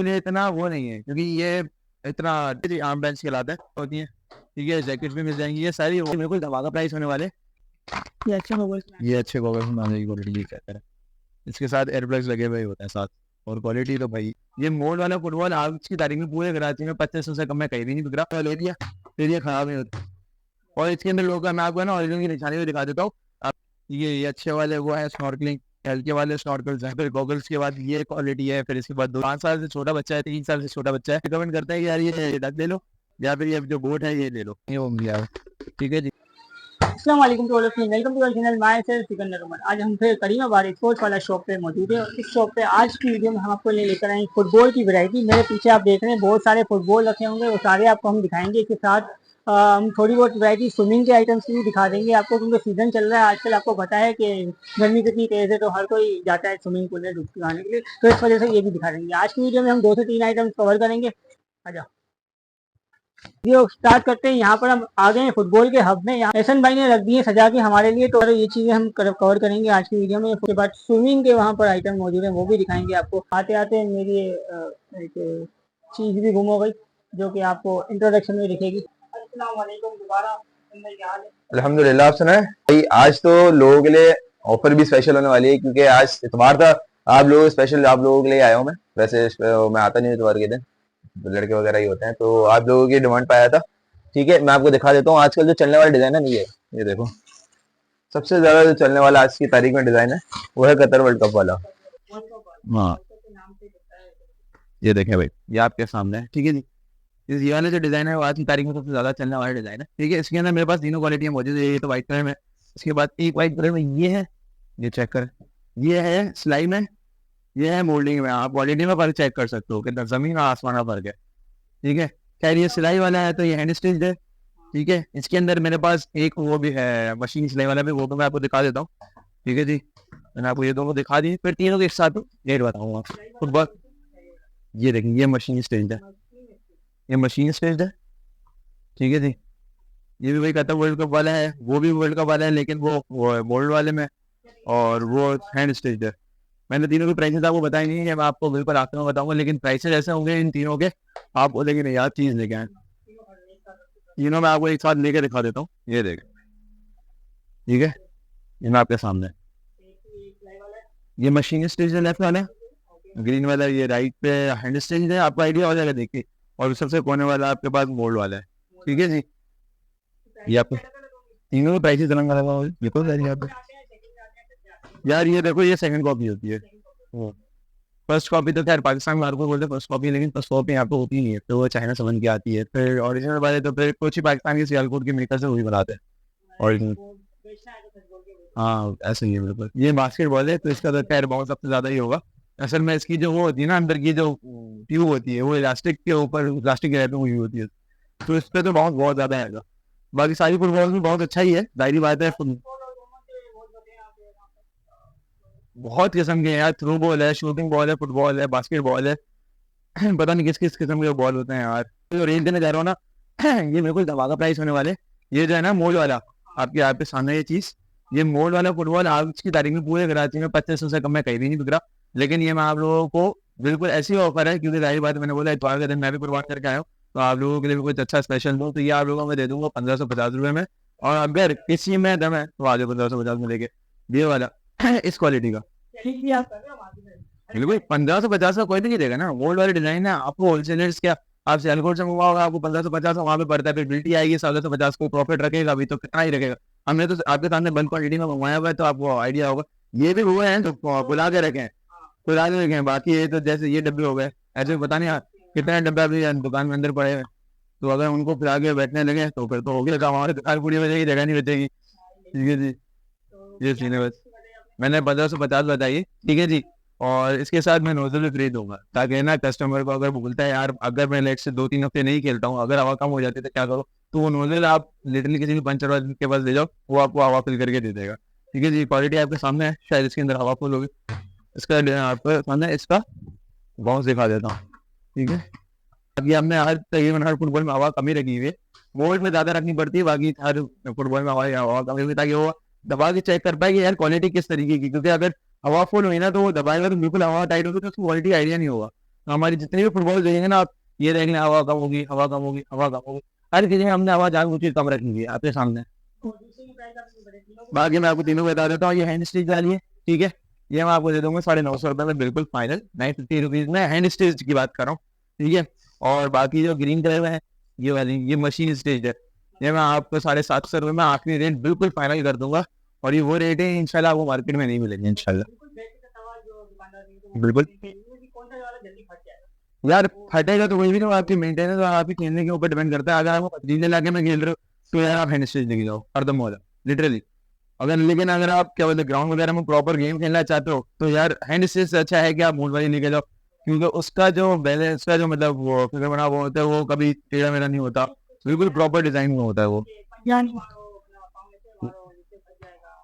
लिए इतना वो नहीं है, क्योंकि ये इतना आर्म बेंच कहलाता है होती है। ठीक है, जैकेट भी मिल जाएंगी, ये सारी मेरे को धमाका प्राइस होने वाले। ये अच्छे गॉगल्स में आने की क्वालिटी कहता है। इसके साथ एयरप्लग्स लगे हुए होते हैं साथ। और क्वालिटी तो भाई, ये मोल्ड वाला फुटबॉल आज की तारीख में पूरे कराची में 2500 से कम में कहीं भी नहीं बिक रहा। ले लिया फिर ये खराब नहीं होता। और इसके अंदर लोगों का मैं आपको ना ओरिजिनल की निशानी भी दिखा देता हूँ। आप ये अच्छे वाले वो है स्नॉर्कलिंग, हल्के वाले स्नॉर्कल्स हैं। फिर गॉगल्स के बाद ये क्वालिटी है। फिर इसके बाद 5 साल से छोटा बच्चा है, 3 साल से छोटा बच्चा है, रिकमेंड करता है कि यार ये डक ले लो, या फिर ये जो बोट है ये ले लो, ये वो मिल जाएगा। ठीक है जी। अस्सलाम वालेकुम to all of you, welcome to our channel myself Sikandar Umar. आज हम फिर करीमाबाद स्पोर्ट्स वाला शॉप पे मौजूद है। और इस शॉप पे आज की वीडियो में हम आपको लेकर आए फुटबॉल की वैरायटी। मेरे पीछे आप देख रहे हैं बहुत सारे फुटबॉल रखे होंगे, वो सारे आपको हम दिखाएंगे। इसके साथ हम थोड़ी बहुत वैरायटी स्विमिंग के आइटम्स की भी दिखा देंगे आपको, क्योंकि सीजन चल रहा है आजकल। आपको पता है कि गर्मी कितनी तेज है, तो हर कोई जाता है स्विमिंग पूल में डुबकी लगाने के लिए, तो इस वजह से ये भी दिखा देंगे। आज की वीडियो में हम 2 से 3 आइटम्स कवर करेंगे। आ जाओ वीडियो स्टार्ट करते हैं। यहाँ पर हम आ गए हैं फुटबॉल के हब में। यहाँ एहसन भाई ने रख दिए सजा के हमारे लिए, तो ये चीजें हम कवर करेंगे आज की वीडियो में। उसके बाद स्विमिंग के वहाँ पर आइटम मौजूद है, वो भी दिखाएंगे आपको। आते आते मेरी एक चीज भी गुम हो गई, जो कि आपको इंट्रोडक्शन में दिखेगी। अस्सलाम वालेकुम दोबारा। अल्हम्दुलिल्लाह। आप सुनाए भाई, आज तो लोगों के लिए ऑफर भी स्पेशल होने वाली है, क्योंकि आज इतवार था। आप लोग स्पेशल आप लोगों के लिए आया हूँ मैं। वैसे मैं आता नहीं इतवार के दिन, तो लड़के वगैरह ही होते हैं, तो आप लोगों की डिमांड पे आया था। ठीक है, मैं आपको दिखा देता हूँ आजकल जो चलने वाला डिजाइन है। नहीं है, ये देखो, सबसे ज्यादा जो चलने वाला आज की तारीख में डिजाइन है वो है कतर वर्ल्ड कप वाला। हाँ, ये देखें भाई, ये आपके सामने है। ठीक है जी। ये वाला जो डिजाइन है वो आज की तारीख में सबसे ज्यादा चलने वाला डिजाइन है। ठीक है, इसके अंदर मेरे पास तीनों क्वालिटियां मौजूद है। ये तो व्हाइट कलर में, इसके बाद एक व्हाइट कलर में ये है, ये चेक कर, ये है सिलाई में, ये है मोल्डिंग में। आप क्वालिटी में फर्क चेक कर सकते हो, कितना जमीन और आसमान का फर्क है। ठीक है, खैर ये सिलाई वाला है तो ये हैंड स्टिच्ड है। ठीक है, इसके अंदर मेरे पास एक वो भी है मशीन सिलाई वाला भी, वो भी मैं आपको दिखा देता हूँ। ठीक है जी, मैंने आपको ये दोनों दिखा दिए, फिर तीनों के एक साथ रेट बताऊंगा फुटबॉल। ये देखें, ये मशीन स्टिच्ड है, ये मशीन स्टिच्ड है। ठीक है जी, ये भी वही कहता है वर्ल्ड कप वाला है, वो भी वर्ल्ड कप वाला है, लेकिन वो मोल्ड वाले में, और वो हैंड स्टिच्ड है। मैंने तीनों के प्राइसेस आपको बताए नहीं है, मैं आपको बिल्कुल आखिर में बताऊंगा, लेकिन प्राइसेस ऐसे होंगे इन तीनों के, आप बोलेंगे नहीं यार चीज लेके आए। तीनों मैं आपको एक साथ लेके दिखा देता हूँ, ये देख। ठीक है, ये मैं आपके सामने, ये मशीन स्टिच है लेफ्ट वाला, ग्रीन वाला ये राइट पे हैंड स्टिच है, आपको आइडिया हो जाएगा देख के। और सबसे कोने वाला आपके पास मोल्ड वाला है। ठीक है जी, ये आपको तीनों के प्राइसेस अलग अलग होगा, बिल्कुल सही यहाँ पे। यार ये देखो, ये सेकंड कॉपी होती है। फर्स्ट कॉपी तो खैर पाकिस्तान में हर कोई बोलते हैं फर्स्ट कॉपी, लेकिन फर्स्ट कॉपी यहाँ पे होती नहीं है, तो वो चाइना समझ के आती है। फिर ओरिजिनल वाले तो फिर कुछ ही पाकिस्तान के सियालकोट के मेकर से वही बनाते हैं ओरिजिनल। हाँ ऐसे ही है बिल्कुल। ये बास्केटबॉल है, तो इसका तो खैर बहुत सबसे ज्यादा ही होगा। असल में इसकी जो वो होती है ना, अंदर की जो ट्यूब होती है, वो इलास्टिक के ऊपर, प्लास्टिक के रहते हुई होती है, तो इस पे तो बहुत बहुत ज्यादा आएगा। बाकी सारी फुटबॉल में बहुत अच्छा ही है, जाहिर बात है। बहुत किस्म के हैं यार, थ्रो बॉल है, शूटिंग बॉल है, फुटबॉल है, बास्केटबॉल है। पता नहीं किस किस किस्म के बॉल होते हैं यार। तो रेंज देने जा रहा हूँ ना, ये मेरे को धमाका प्राइस होने वाले। ये जो है ना मोल वाला, आपके यहाँ पे सामने ये चीज, ये मोल वाला फुटबॉल आज की तारीख में पूरे कराची में 2500 से कम में कहीं भी नहीं बिक रहा। लेकिन ये मैं आप लोगों को बिल्कुल ऐसी ऑफर है, क्योंकि जाहिर बात है, मैंने बोला इतवार के दिन मैं भी कुर्बान करके आया हूँ, तो आप लोगों के लिए भी कुछ अच्छा स्पेशल दूँ, तो ये आप लोगों को मैं दे दूंगा 1550 रुपये में। और अगर किसी में दम है तो आज 1550 में लेके, ये वाला इस क्वालिटी का। बिल्कुल 1550 का कोई नहीं देगा ना, गोल्ड वाले डिजाइन है। आपको होलसेलर्स क्या, आप सियालकोट से मंगवाओगे, आपको 1550 वहाँ पे पड़ता है, फिर बिल्टी आएगी 1750 को, प्रॉफिट रखेगा अभी तो कितना ही रखेगा। हमने तो आपके सामने बल्क क्वांटिटी में मंगवाया हुआ है, तो आपको आइडिया होगा। ये भी हुए हैं तो बुला के रखे हैं, बुला के रखे हैं। बाकी ये तो जैसे ये डब्बे हो गए, ऐसे पता नहीं कितने डब्बे अभी दुकान में अंदर पड़े हुए, तो अगर उनको फिर के बैठने लगे तो फिर तो हो गया, हमारे दुकान पूरी बचेगी, जगह नहीं बचेगी। ठीक है जी, ये सीन है बस। मैंने 1550 बताइए। ठीक है जी, और इसके साथ मैं नोजल भी फ्री दूंगा, ताकि ना कस्टमर को अगर बोलता है यार अगर मैं लेट से 2-3 हफ्ते नहीं खेलता हूँ, अगर हवा कम हो जाती है तो क्या करो, तो वो नोजल आप लिटरली किसी भी पंचर वाले के पास ले जाओ, वो आपको हवा फिल करके दे देगा। ठीक है जी, क्वालिटी आपके सामने है, शायद इसके अंदर हवा फुल होगी। इसका आपको सामने इसका बाउंस दिखा देता हूँ। ठीक है, अभी हमने तकरीबन हर फुटबॉल में हवा कमी रखी हुई है, मोल्ड में ज्यादा रखनी पड़ती है, बाकी हर फुटबॉल में हवा कमी हुई, ताकि वो दबा के चेक कर पाए कि यार क्वालिटी किस तरीके की। क्योंकि अगर हवा फुल हुई ना, तो वो दबाएगा तो बिल्कुल हवा टाइट होगी, तो उसकी क्वालिटी आइडिया नहीं होगा। तो हमारी जितनी भी फुटबॉल देखेंगे ना आप, ये देख लें हवा कम होगी, हवा कम होगी, हवा कम होगी, हर किसी में हमने हवा जानबूझ के कम रखी हुई है आपके सामने। बाकी मैं आपको तीनों बता देता हूँ। ये हैंड स्टिच वाली है, ठीक है, ये मैं आपको दे दूंगा 950 में, बिल्कुल फाइनल 950 रुपीज में। हैंड स्टिच की बात कर रहा हूँ, ठीक है। और बाकी जो ग्रीन कलर में है ये वाली, ये मशीन स्टिच है, ये मैं आपको 750 में आखिरी रेट बिल्कुल फाइनल कर दूंगा। और ये वो रेट है इंशाल्लाह, वो मार्केट में नहीं मिलेगी इंशाल्लाह। बिल्कुल यार, फटेगा तो कोई भी नहीं, आपकी मेंटेनेंस और आपकी खेलने के ऊपर डिपेंड करता है। अगर आप पथरीले इलाके में खेल रहे हो तो यार आप हैंड स्टिच लेके जाओ, हरदम हो जाओ लिटरली। लेकिन अगर आप क्या बोलते ग्राउंड वगैरह में प्रॉपर गेम खेलना चाहते हो तो यार हैंड स्टिच से अच्छा है कि आप मूड वाली लेके जाओ, क्योंकि उसका जो बैलेंस का जो मतलब वो फिगर बना वो होता है, वो कभी टेढ़ा मेढ़ा नहीं होता, बिल्कुल प्रॉपर डिजाइन में होता है वो।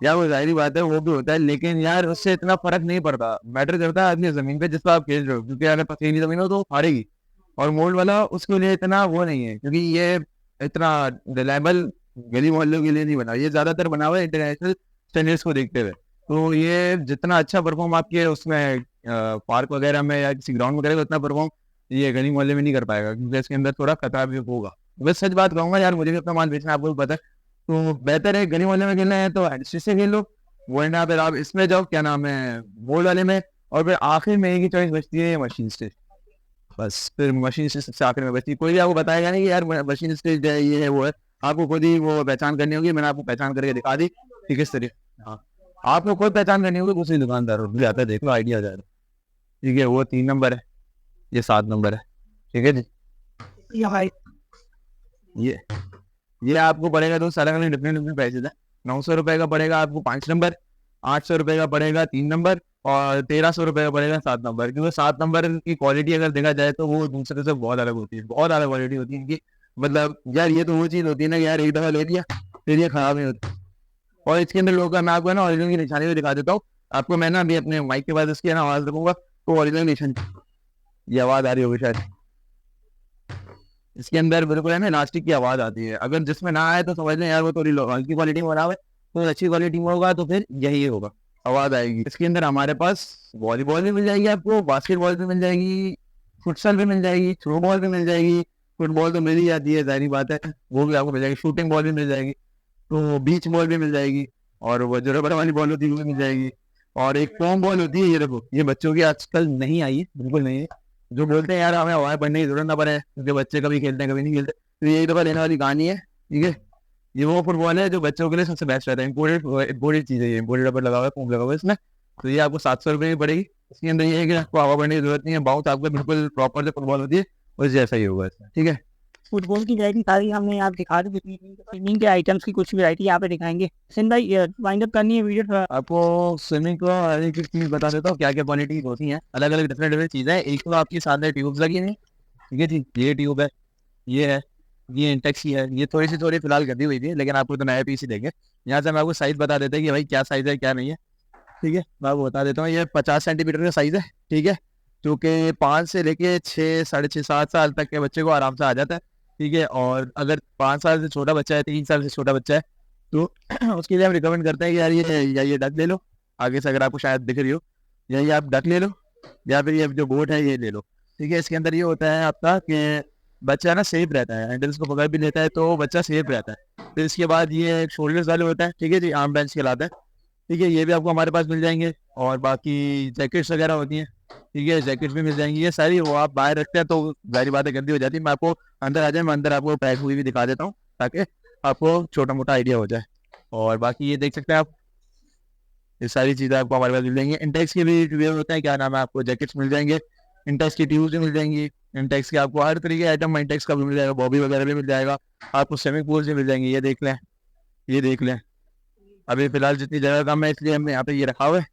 यार वो जाहिर बात है वो भी होता है, लेकिन यार उससे इतना फर्क नहीं पड़ता। मैटर करता है अपनी जमीन पे जिस पर आप खेल रहे हो, क्योंकि अगर पथरीली जमीन हो तो हारेगी। और मोल्ड वाला उसके लिए इतना वो नहीं है, क्योंकि ये इतना रिलायबल गली मोहल्लों के लिए नहीं बना, ये ज्यादातर बना हुआ है इंटरनेशनल स्टैंडर्ड्स को देखते हुए। तो ये जितना अच्छा परफॉर्म आपके उसमें पार्क वगैरह में या किसी ग्राउंड वगैरह में, उतना परफॉर्म ये गली मोहल्ले में नहीं कर पाएगा, क्योंकि इसके अंदर थोड़ा खतरा भी होगा। बस सच बात कहूंगा यार, मुझे भी अपना माल बेचना है, आपको भी पता है। तो बेहतर है गली मोहल्ले में खेलना है तो हैंड स्टिच से खेल लो, वरना फिर आप इसमें जाओ, क्या नाम है, मोल्ड वाले में। और फिर आखिर में एक ही चॉइस बचती है मशीन स्टिच, बस फिर मशीन स्टिच सबसे आखिर में बचती है। कोई भी आपको बताएगा नहीं कि यार मशीन स्टिच है, ये है वो है, आपको खुद ही वो पहचान करनी होगी। मैंने आपको पहचान करके दिखा दी कि किस तरीके। हाँ, आपको खुद पहचान करनी होगी, दूसरी दुकानदार हो जाता है, देख लो आइडिया आ जाएगा। ठीक है, वो 3 नंबर है, ये 7 नंबर है, ठीक है जी। ये आपको पड़ेगा तो सारा डिफरेंट डिफरेंट प्राइसेस है। 900 रुपए का पड़ेगा आपको 5 नंबर, 800 रुपए का पड़ेगा 3 नंबर, और 1300 रुपए का पड़ेगा 7 नंबर। क्योंकि 7 नंबर की क्वालिटी अगर देखा जाए तो वो दूसरे से बहुत अलग होती है, बहुत अलग क्वालिटी होती है इनकी। मतलब यार ये तो वो चीज होती है ना कि यार एक दफा ले लिया फिर ये खराब नहीं होती। और इसके अंदर लोगों का मैं आपको ना ओरिजिनल की निशानी भी दिखा देता हूँ। आपको मैं ना अभी अपने माइक के बाद इसकी ना आवाज रखूंगा तो ओरिजिनल निशानी, ये आवाज आ रही होगी शायद, इसके अंदर बिल्कुल है ना इलास्टिक की आवाज आती है। अगर जिसमें ना आए तो समझ लें यार वो थोड़ी हल्की क्वालिटी में बना हुआ है, तो अच्छी क्वालिटी में होगा तो फिर यही होगा, आवाज आएगी। इसके अंदर हमारे पास वॉलीबॉल भी मिल जाएगी आपको, बास्केटबॉल भी मिल जाएगी, फुटसल भी मिल जाएगी, थ्रो बॉल भी मिल जाएगी। फुटबॉल तो मिल ही जाती है, जाहिर बात है, वो भी आपको मिल जाएगी। शूटिंग बॉल भी मिल जाएगी, तो बीच बॉल भी मिल जाएगी, और वो जो रबर वाली बॉल होती है वो भी मिल जाएगी। और एक फोम बॉल होती है, ये देखो, ये बच्चों की आजकल नहीं आई है, बिल्कुल नहीं है। जो बोलते हैं यार हमें हवाएं पढ़ने की जरूरत ना पड़े क्योंकि बच्चे कभी खेलते हैं कभी नहीं खेलते, तो ये एक दफा लेने वाली कहानी है, ठीक है। ये वो फुटबॉल है जो बच्चों के लिए सबसे बेस्ट रहता है, इम्पोर्टेड चीज है ये, इम्पोर्टेड रबर लगा हुआ है, फोम लगा हुआ है इसमें। तो ये आपको 700 रुपये की पड़ेगी। इसके अंदर ये है कि आपको हवा पढ़ने की जरूरत नहीं है, बाउंस आपको बिल्कुल प्रॉपर जो फुटबॉल होती है उस जैसा ही होगा इसमें, ठीक है। फुटबॉल की वैरायटी सारी हमने यहाँ दिखा दी, स्विमिंग के आइटम्स की कुछ वैरायटी यहाँ पे दिखाएंगे। सिंध भाई वाइंड अप करनी है वीडियो थोड़ा। आपको स्विमिंग को एक एक चीज बता देता हूँ, क्या क्या क्वालिटी होती है, अलग अलग डिफरेंट डिफरेंट चीजें। एक तो आपकी सामने ट्यूब्स लगी हुई है, ठीक है जी, ये ट्यूब है, ये है, ये इंटेक्स की है, ये थोड़ी फिलहाल गंदी हुई थी, लेकिन आपको तो नया पीस ही देंगे। यहाँ से हम आपको साइज बता देते हैं कि भाई क्या साइज है क्या नहीं है, ठीक है। मैं आपको बता देता हूँ, ये 50 सेंटीमीटर का साइज है, ठीक है, जो कि 5 से लेके 6, 6.5, 7 साल तक के बच्चे को आराम से आ जाता है, ठीक है। और अगर 5 साल से छोटा बच्चा है, 3 साल से छोटा बच्चा है, तो उसके लिए हम रिकमेंड करते हैं कि यार ये डक ले लो, आगे से अगर आपको शायद दिख रही हो, या ये आप डक ले लो, या फिर ये जो बोट है ये ले लो, ठीक है। इसके अंदर ये होता है आपका कि बच्चा ना सेफ रहता है, हैंडल्स को पकड़ भी लेता है तो बच्चा सेफ रहता है। फिर इसके बाद ये शोल्डर्स वाले होता है, ठीक है जी, आर्म बेंच कहलाता है, ठीक है, ये भी आपको हमारे पास मिल जाएंगे। और बाकी जैकेट्स वगैरह होती हैं, ठीक है, जैकेट्स भी मिल जाएंगी। ये सारी वो आप बाहर रखते हैं तो जाहिर बात है गंदी हो जाती है। मैं आपको अंदर आ जाए, मैं अंदर आपको पैक हुई भी दिखा देता हूँ ताकि आपको छोटा मोटा आइडिया हो जाए। और बाकी ये देख सकते हैं आप, ये सारी चीज़ें आपको हमारे पास मिल जाएंगी। इंटेक्स के भी वे होते हैं, क्या नाम है, आपको जैकेट्स मिल जाएंगे, इंटेक्स की ट्यूब्स भी मिल जाएंगी, इंटेक्स के आपको हर तरीके आइटम इंटेक्स का भी मिल जाएगा, बॉबी वगैरह भी मिल जाएगा, आपको स्विमिंग पूल्स भी मिल जाएंगे। ये देख लें, ये देख लें, अभी फिलहाल जितनी जगह कम है इसलिए हमने यहाँ पे ये रखा हुआ है,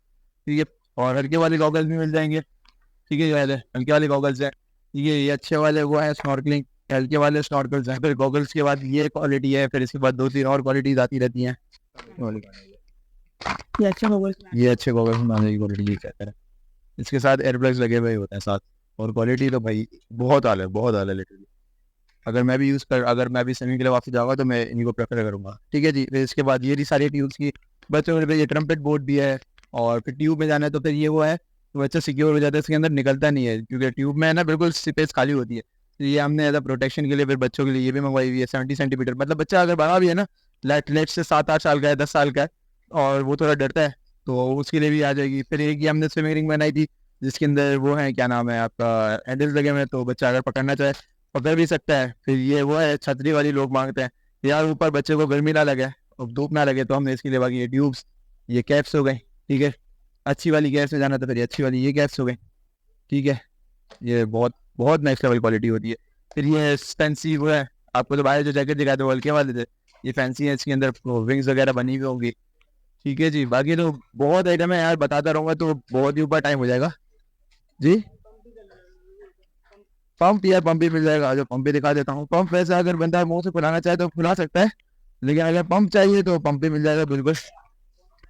ठीक है। और हल्के वाले गॉगल्स भी मिल जाएंगे, ठीक है, ये वाले हल्के वाले गॉगल्स हैं, ठीक है, ये अच्छे वाले वो है स्नॉर्कलिंग, हल्के वाले स्नॉर्कल्स हैं। फिर गॉगल्स के बाद ये क्वालिटी है, फिर इसके बाद 2-3 और क्वालिटीज आती रहती हैं। ये अच्छे गॉगल्स ये अच्छे गॉगल्स बनाने की क्वालिटी ये कहते हैं, इसके साथ एयरप्लग्स लगे हुए होते हैं साथ। और क्वालिटी तो भाई बहुत आला है, बहुत आला लिटरली। अगर मैं भी स्विमिंग के लिए वापस जाऊंगा तो मैं इन्हीं को प्रेफर करूंगा, ठीक है जी। फिर इसके बाद ये सारी ट्यूब्स की बच्चों के लिए ये ट्रम्पेट बोर्ड भी है। और फिर ट्यूब में जाना है तो फिर ये वो है तो बच्चा सिक्योर हो जाता है, इसके अंदर निकलता नहीं है, क्योंकि ट्यूब में है ना बिल्कुल स्पेस खाली होती है। तो ये हमने एज अ प्रोटेक्शन के लिए फिर बच्चों के लिए ये भी मंगवाई हुई है 70 सेंटीमीटर। मतलब बच्चा अगर बड़ा भी है ना, लेट से 7-8 साल का है, 10 साल का है, और वो थोड़ा डरता है, तो उसके लिए भी आ जाएगी। फिर एक ये हमने स्विमिंग रिंग बनाई थी, जिसके अंदर वो है, क्या नाम है आपका, हैंडल्स लगे हुए हैं, तो बच्चा अगर पकड़ना चाहे पकड़ भी सकता है। फिर ये वो है छतरी वाली, लोग मांगते हैं यार ऊपर बच्चे को गर्मी ना लगे और धूप ना लगे, तो हमने इसके लिए बाकी ये ट्यूब्स, ये कैप्स हो गए, ठीक है। अच्छी वाली कैप्स में जाना तो फिर ये अच्छी वाली ये कैप्स हो गई, ठीक है। ये बहुत बहुत नेक्स्ट लेवल क्वालिटी होती है। फिर ये फैंसी वो है, आपको तो बाहर जो जैकेट दिखाए थे वो हल्के वाले थे, ये फैंसी है, इसके अंदर विंग्स वगैरह बनी हुई होंगी, ठीक है जी। बाकी तो बहुत आइटम है यार, बताता रहूंगा तो बहुत ही ऊपर टाइम हो जाएगा जी। पंप यार, पंप भी मिल जाएगा, जो पंप भी दिखा देता हूँ। पंप वैसे अगर बंदा मुंह से खुलाना चाहे तो खुला सकता है, लेकिन अगर पंप चाहिए तो पंप भी मिल जाएगा बिल्कुल।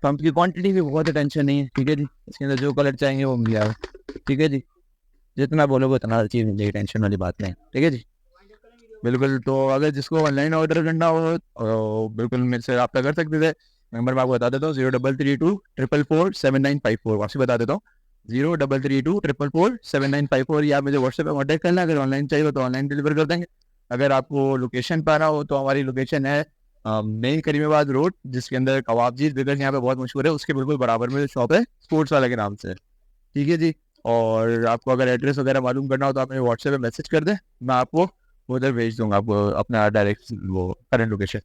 पंप की क्वांटिटी भी बहुत है, टेंशन नहीं है, ठीक है जी। इसके अंदर जो कलर चाहेंगे वो मिल जाएगा, ठीक है जी। जितना बोलोगे उतना हर चीज़ मिल जाएगी, टेंशन वाली बात नहीं, ठीक है जी। बिल्कुल, तो अगर जिसको ऑनलाइन ऑर्डर करना हो तो बिल्कुल मेरे से रब्ता कर सकते थे। नंबर मैं आपको बता देता हूँ, 0332444795 वापसी बता देता हूँ, 0332444795। या आप मुझे व्हाट्सएप पे कॉन्टैक्ट करना, अगर ऑनलाइन चाहिए हो तो ऑनलाइन डिलीवर कर देंगे। अगर आपको लोकेशन पर आना हो तो हमारी लोकेशन है मेन करीमाबाद रोड, जिसके अंदर कबाबजीज बिगड़ यहाँ पे बहुत मशहूर है, उसके बिल्कुल बराबर में शॉप है, स्पोर्ट्स वाले के नाम से, ठीक है जी। और आपको अगर एड्रेस वगैरह मालूम करना हो तो आप मेरे व्हाट्सएप पे मैसेज कर दें, मैं आपको उधर भेज दूंगा, आपको अपना डायरेक्ट वो करंट लोकेशन।